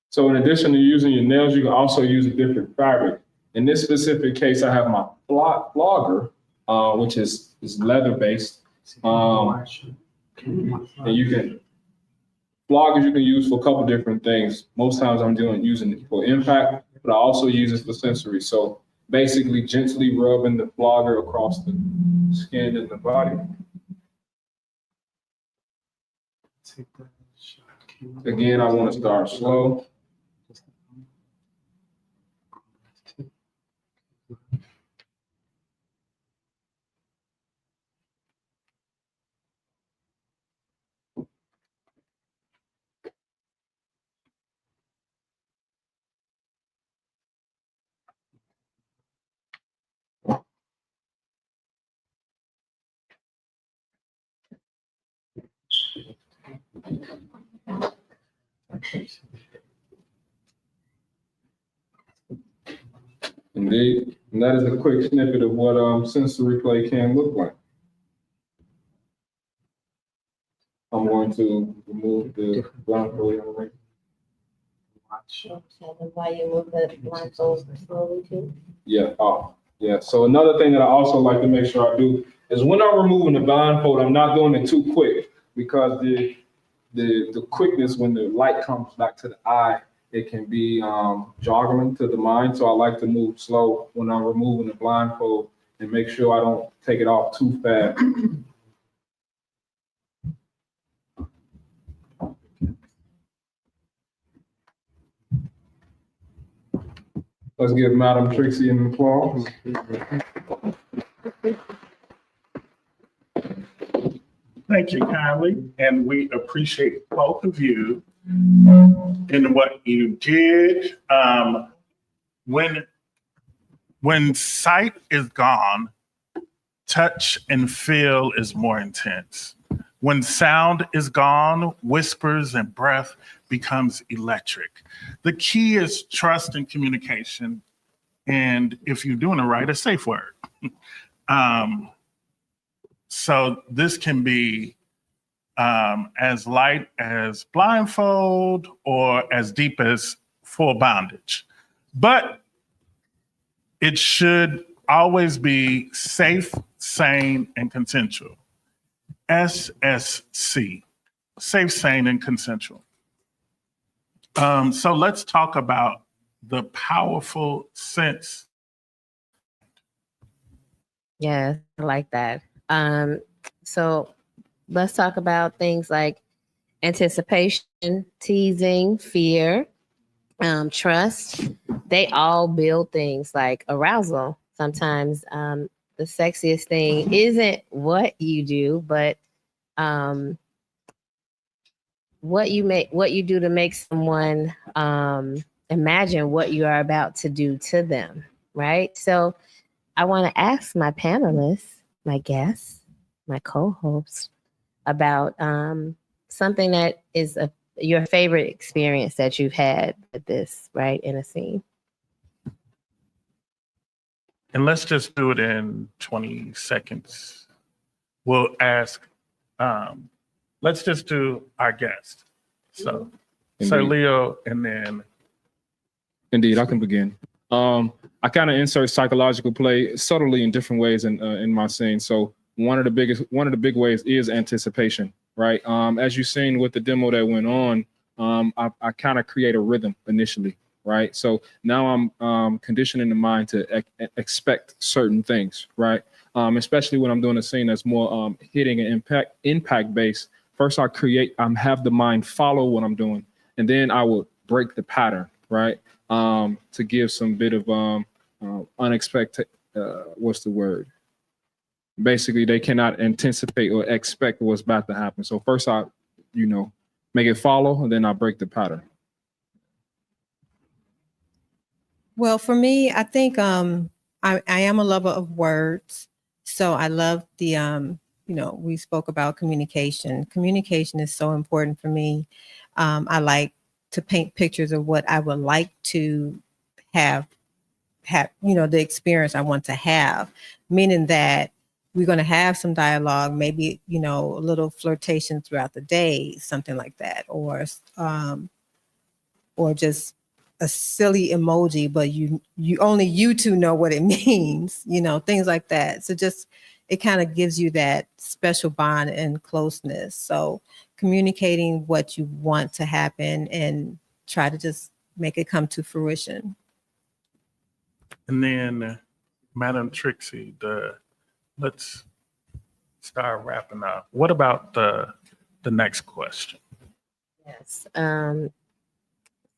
So in addition to using your nails, you can also use a different fabric. In this specific case, I have my flogger, which is leather-based. And floggers you can use for a couple different things. Most times I'm using it for impact, but I also use it for sensory. So basically gently rubbing the flogger across the skin and the body. Again, I want to start slow. Indeed. And that is a quick snippet of what sensory play can look like. I'm going to remove the blindfold. Why you move the blindfold slowly too? Yeah. Yeah. So another thing that I also like to make sure I do is when I'm removing the blindfold, I'm not doing it too quick because the quickness when the light comes back to the eye, it can be joggling to the mind. So I like to move slow when I'm removing the blindfold and make sure I don't take it off too fast. Let's give Madam Trixie an applause. Thank you kindly, and we appreciate both of you in what you did. When sight is gone, touch and feel is more intense. When sound is gone, whispers and breath becomes electric. The key is trust and communication, and if you're doing it right, a safe word. So this can be as light as blindfold or as deep as full bondage. But it should always be safe, sane, and consensual. SSC, safe, sane, and consensual. So let's talk about the powerful sense. Yes, I like that. So let's talk about things like anticipation, teasing, fear, trust. They all build things like arousal. Sometimes the sexiest thing isn't what you do, but what you do to make someone imagine what you are about to do to them, right? So I want to ask my panelists, my guests, my co-hosts about something that is your favorite experience that you've had with this, right, in a scene. And let's just do it in 20 seconds. We'll ask, let's just do our guest. So, Sir Leo, and then. Indeed, I can begin. I kind of insert psychological play subtly in different ways in my scene. So one of the big ways is anticipation, right? As you've seen with the demo that went on, I kind of create a rhythm initially, right? So now I'm conditioning the mind to expect certain things, right? Especially when I'm doing a scene that's more hitting and impact based. First, I have the mind follow what I'm doing, and then I will break the pattern, right? To give some bit of unexpected, what's the word? Basically, they cannot anticipate or expect what's about to happen. So first I, make it follow, and then I break the pattern. Well, for me, I think I am a lover of words. So I love the, we spoke about communication. Communication is so important for me. I like to paint pictures of what I would like to have, the experience I want to have, meaning that we're going to have some dialogue, maybe, a little flirtation throughout the day, something like that, or just a silly emoji, but you only you two know what it means, things like that. So just, it kind of gives you that special bond and closeness. So communicating what you want to happen and try to just make it come to fruition. And then, Madam Trixie, let's start wrapping up. What about the next question? Yes.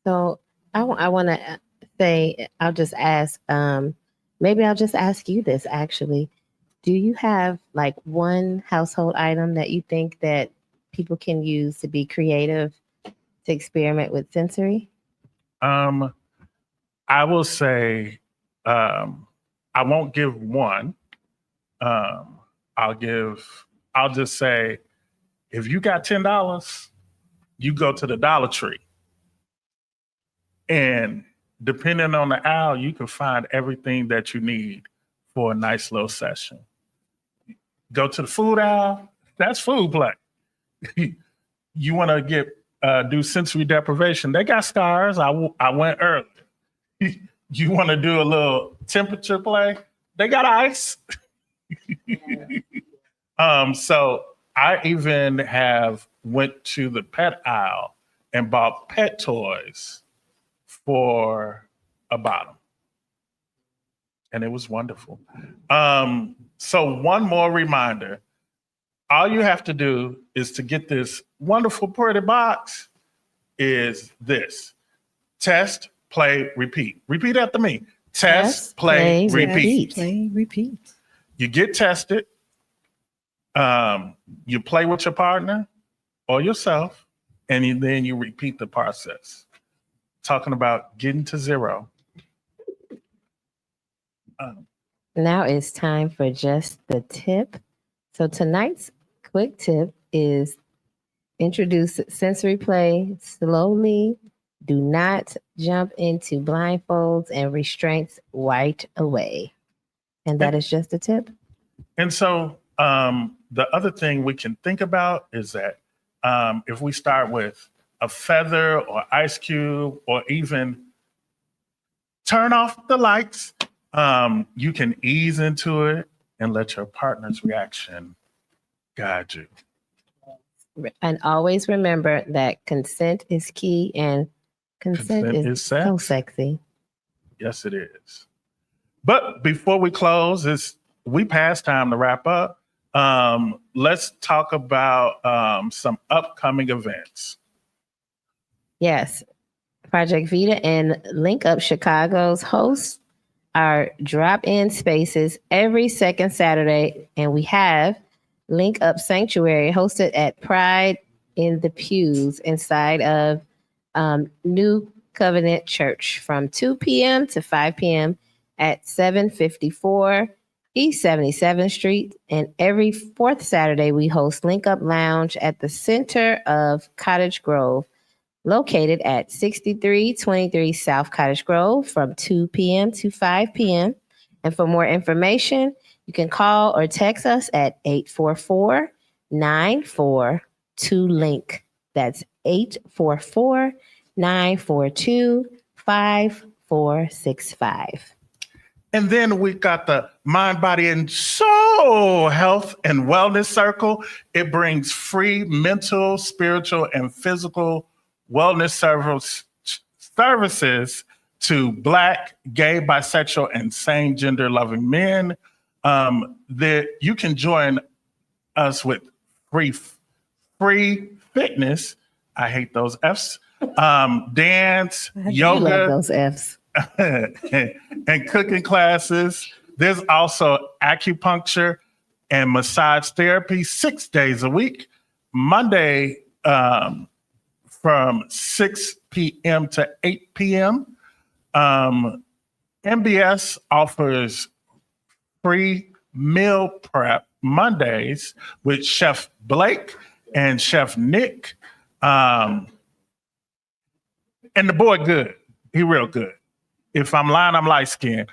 So I want to say, I'll just ask, maybe I'll just ask you this actually. Do you have like one household item that you think that people can use to be creative, to experiment with sensory? I will say, I won't give one. I'll just say, if you got $10, you go to the Dollar Tree and depending on the aisle, you can find everything that you need for a nice little session. Go to the food aisle, that's food play. You want to do sensory deprivation, they got scars. I went early. You want to do a little temperature play, they got ice. So I even went to the pet aisle and bought pet toys for a bottom. And it was wonderful. So one more reminder, all you have to do is to get this wonderful pretty box is this: test, play, repeat. Repeat after me. Test, play, repeat. Play, repeat. You get tested. You play with your partner or yourself, and then you repeat the process. Talking about getting to zero. Now it's time for just the tip. So tonight's quick tip is introduce sensory play slowly. Do not jump into blindfolds and restraints right away. And that is just a tip. And so the other thing we can think about is that if we start with a feather or ice cube or even turn off the lights, you can ease into it and let your partner's reaction guide you. And always remember that consent is key, and consent is sex. so sexy. Yes, it is. But before we close, we pass time to wrap up. Let's talk about some upcoming events. Yes. Project Vita and Link Up Chicago's hosts our drop-in spaces every second Saturday, and we have Link Up Sanctuary hosted at Pride in the Pews inside of New Covenant Church from 2 p.m. to 5 p.m. at 754 East 77th Street. And every fourth Saturday, we host Link Up Lounge at the center of Cottage Grove, located at 6323 South Cottage Grove from 2 p.m. to 5 p.m. And for more information, you can call or text us at 844-942-LINK. That's 844-942-5465. And then we got the Mind, Body, and Soul Health and Wellness Circle. It brings free mental, spiritual, and physical wellness services to Black, gay, bisexual, and same gender loving men. You can join us with free fitness. I hate those F's. Dance, yoga, You love those F's. and cooking classes. There's also acupuncture and massage therapy 6 days a week. Monday from 6 p.m. to 8 p.m. MBS offers free meal prep Mondays with Chef Blake and Chef Nick. And the boy good. He real good. If I'm lying, I'm light skinned.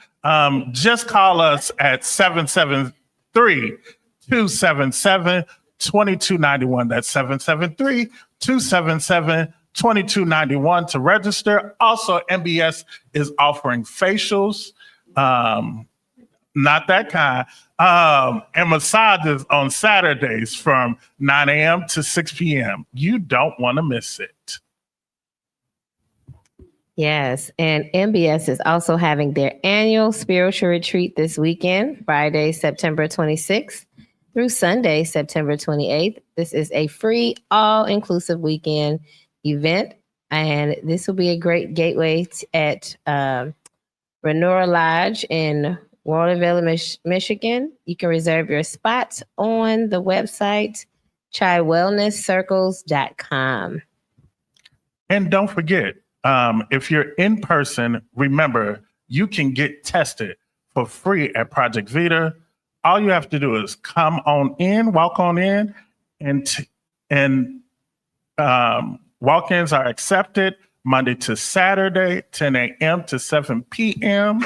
Just call us at 773-277-2291. That's 773-277-2291 to register. Also, MBS is offering facials, not that kind, and massages on Saturdays from 9 a.m. to 6 p.m. You don't want to miss it. Yes, and MBS is also having their annual spiritual retreat this weekend, Friday, September 26th through Sunday, September 28th. This is a free, all-inclusive weekend event, and this will be a great gateway at Renora Lodge in Waterville, Michigan. You can reserve your spot on the website, chaiwellnesscircles.com. And don't forget, if you're in person, remember, you can get tested for free at Project Vita. All you have to do is come on in, walk on in, and walk-ins are accepted. Monday to Saturday, 10 a.m. to 7 p.m.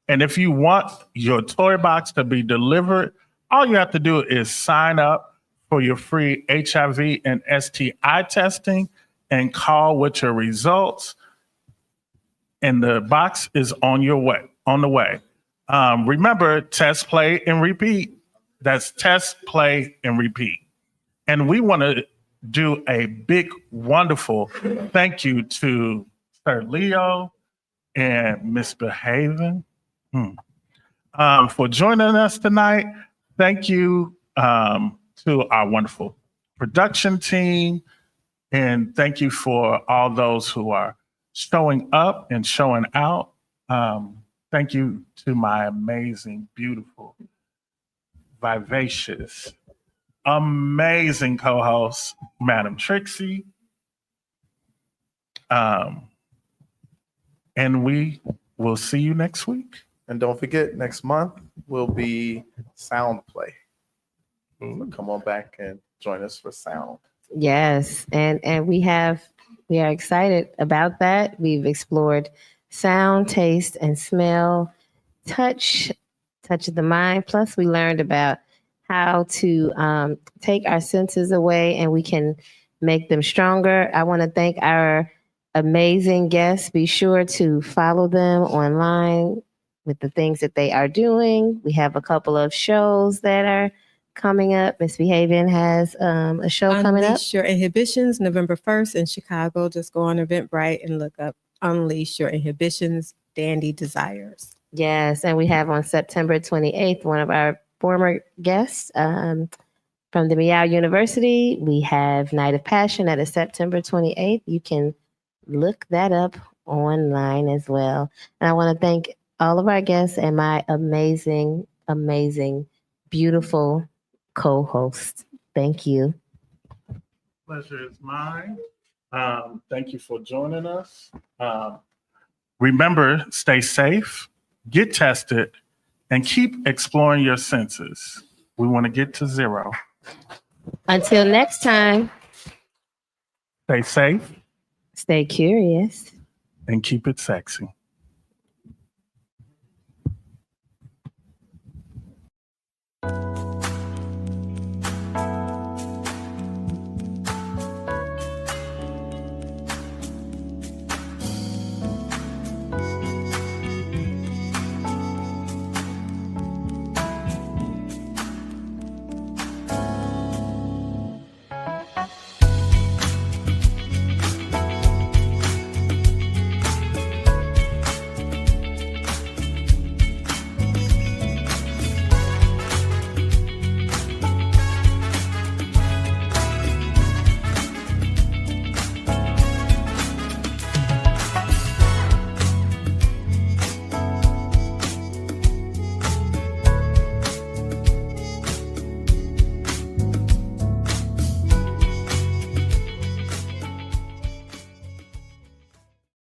And if you want your toy box to be delivered, all you have to do is sign up for your free HIV and STI testing and call with your results. And the box is on the way. Remember, test, play, and repeat. That's test, play, and repeat. And we want to do a big, wonderful thank you to Sir Leo and Miss Behaven for joining us tonight. Thank you to our wonderful production team. And thank you for all those who are showing up and showing out. Thank you to my amazing, beautiful, vivacious, amazing co-host, Madam Trixie. And we will see you next week. And don't forget, next month will be sound play. So come on back and join us for sound. Yes, and we are excited about that. We've explored sound, taste, and smell, touch of the mind. Plus, we learned about how to take our senses away and we can make them stronger. I want to thank our amazing guests. Be sure to follow them online with the things that they are doing. We have a couple of shows that are coming up. Miss Behavior has a show coming up. Unleash Your Inhibitions, November 1st in Chicago. Just go on Eventbrite and look up Unleash Your Inhibitions, Dandy Desires. Yes, and we have on September 28th, one of our former guests from the Meow University. We have Night of Passion that is September 28th. You can look that up online as well. And I want to thank all of our guests and my amazing, amazing, beautiful co-host. Thank you. Pleasure is mine. Thank you for joining us. Remember, stay safe, get tested, and keep exploring your senses. We want to get to 0. Until next time, Stay safe stay curious. and keep it sexy.